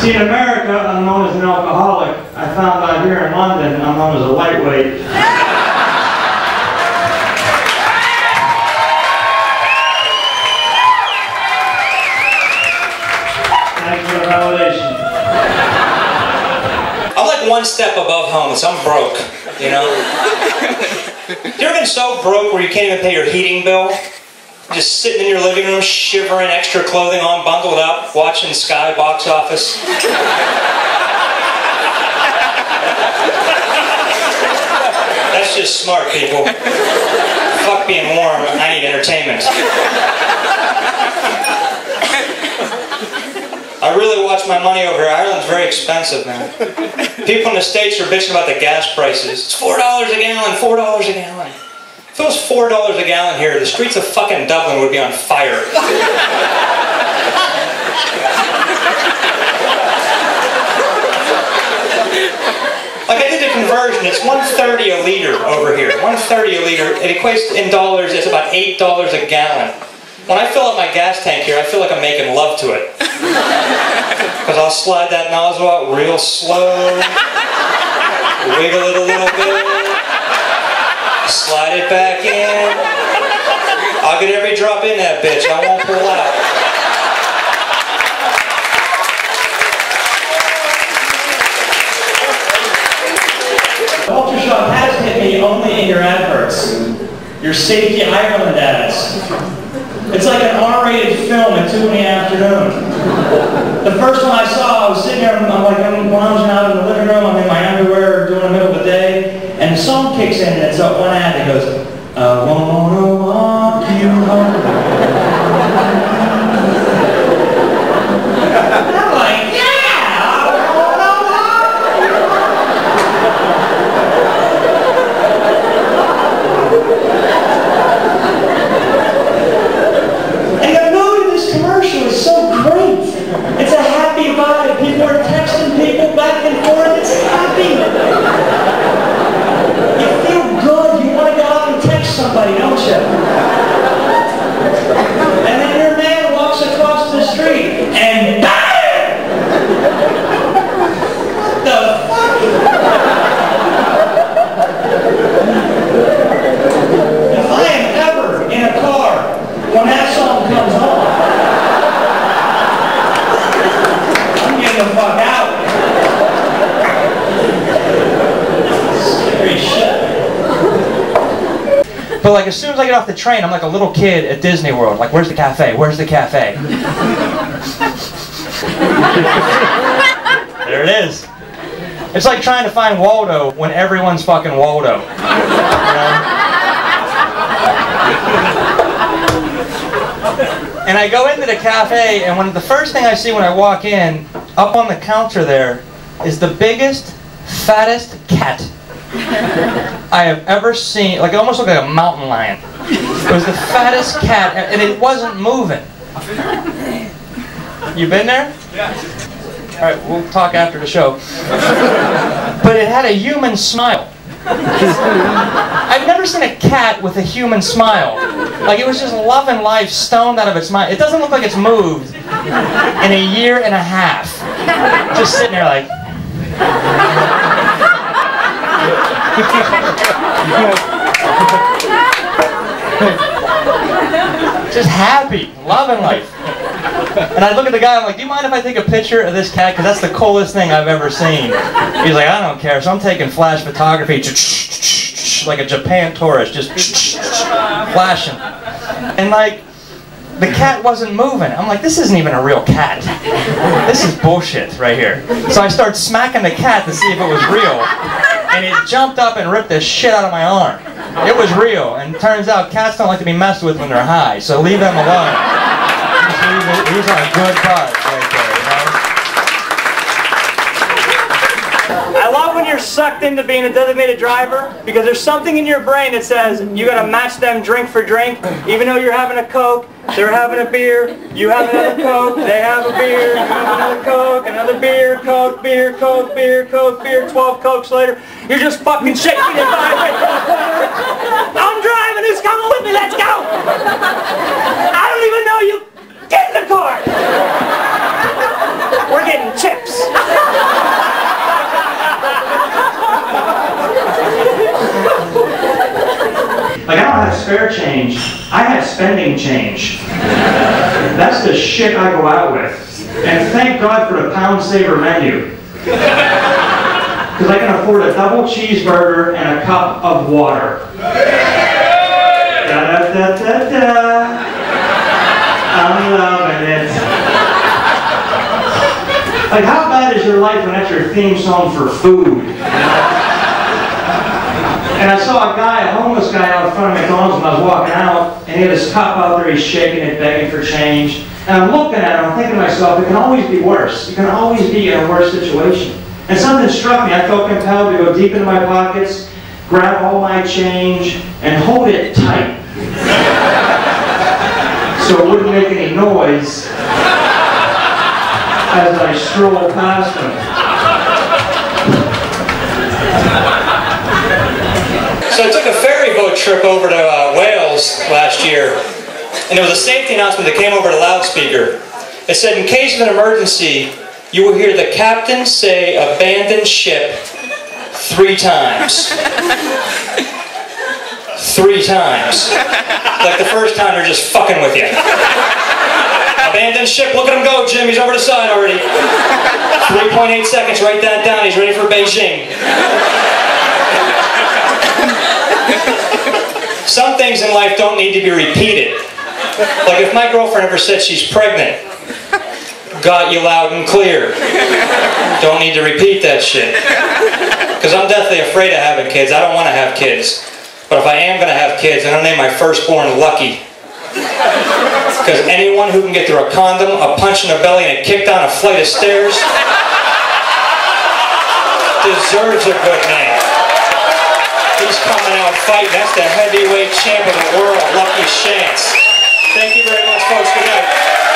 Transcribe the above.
See, in America, I'm known as an alcoholic. I found out here in London, I'm known as a lightweight. Thanks for the validation. I'm like one step above homeless. I'm broke, you know? You ever been so broke where you can't even pay your heating bill? Just sitting in your living room, shivering, extra clothing on, bundled up, watching Sky box office. That's just smart, people. Fuck being warm, I need entertainment. I really watch my money over here. Ireland's very expensive, man. People in the States are bitching about the gas prices. It's $4 a gallon, $4 a gallon. If it was $4 a gallon here, the streets of fucking Dublin would be on fire. Like, I did a conversion, it's $1.30 a liter over here. $1.30 a liter. It equates in dollars, it's about $8 a gallon. When I fill up my gas tank here, I feel like I'm making love to it. Because I'll slide that nozzle out real slow, wiggle it a little bit, slide it back in. I'll get every drop in that bitch, I won't pull out. Culture shock has hit me only in your adverts. Your Safety Ireland ads. It's like an R-rated film at 2 in the afternoon. The first one I saw, I was sitting there, I'm lounging out in the living room, I'm in my underwear doing the middle of the day, and the song kicks in, and it's up one ad that goes, I wanna walk you home. And I'm like, yeah, I wanna walk you home. And the mood of this commercial is so great. It's a happy vibe. People are texting people back and forth. It's happy. You feel good. You want to go out and text somebody, don't you? And then your man walks across the street and BAM! What the fuck? If I am ever in a car when that song comes on, I'm getting the fuck out. Scary shit. But like as soon as I get off the train, I'm like a little kid at Disney World. Like, where's the cafe? Where's the cafe? There it is. It's like trying to find Waldo when everyone's fucking Waldo. You know? And I go into the cafe, and the first thing I see when I walk in, up on the counter there, is the biggest, fattest cat I have ever seen. Like, it almost looked like a mountain lion. It was the fattest cat, and it wasn't moving. You been there? Yeah. All right, we'll talk after the show. But it had a human smile. I've never seen a cat with a human smile. Like, it was just loving life, stoned out of its mind. It doesn't look like it's moved in a year and a half. Just sitting there like... just happy, loving life. And I look at the guy, I'm like, do you mind if I take a picture of this cat? Because that's the coolest thing I've ever seen. He's like, I don't care. So I'm taking flash photography, like a Japan tourist, just flashing. And like, the cat wasn't moving. I'm like, this isn't even a real cat. This is bullshit right here. So I start smacking the cat to see if it was real. And it jumped up and ripped the shit out of my arm. It was real. And it turns out cats don't like to be messed with when they're high. So leave them alone. He was on a good buzz right there, you know? I love when you're sucked into being a designated driver, because there's something in your brain that says you gotta match them drink for drink. Even though you're having a Coke, they're having a beer, you have another Coke, they have a beer, you have another Coke, another beer, Coke, beer, Coke, beer, Coke, beer, 12 Cokes later, you're just fucking shaking your body. I'm driving, who's coming with me? Let's go! I don't even know you. Get in the car! We're getting chips. Like, I don't have spare change. I have spending change. That's the shit I go out with. And thank God for the Pound Saver menu. Because I can afford a double cheeseburger and a cup of water. Da-da-da-da-da. I'm loving it. Like, how bad is your life when that's your theme song for food? And I saw a guy, a homeless guy out in front of McDonald's when I was walking out, and he had his cup out there, he's shaking it, begging for change. And I'm looking at him, I'm thinking to myself, it can always be worse. You can always be in a worse situation. And something struck me. I felt compelled to go deep into my pockets, grab all my change, and hold it tight. So it wouldn't make any noise as I strolled past him. So I took a ferry boat trip over to Wales last year, and there was a safety announcement that came over the loudspeaker. It said, in case of an emergency, you will hear the captain say abandoned ship 3 times. 3 times. Like the first time they're just fucking with you. Abandoned ship, look at him go, Jim, he's over the side already. 3.8 seconds, write that down, he's ready for Beijing. Some things in life don't need to be repeated. Like if my girlfriend ever said she's pregnant, got you loud and clear. Don't need to repeat that shit. Because I'm deathly afraid of having kids. I don't want to have kids. But if I am going to have kids, I'm going to name my firstborn Lucky. Because anyone who can get through a condom, a punch in the belly, and a kick down a flight of stairs deserves a good name. He's coming out fighting. That's the heavyweight champ of the world, Lucky Shantz. Thank you very much, folks. Good night.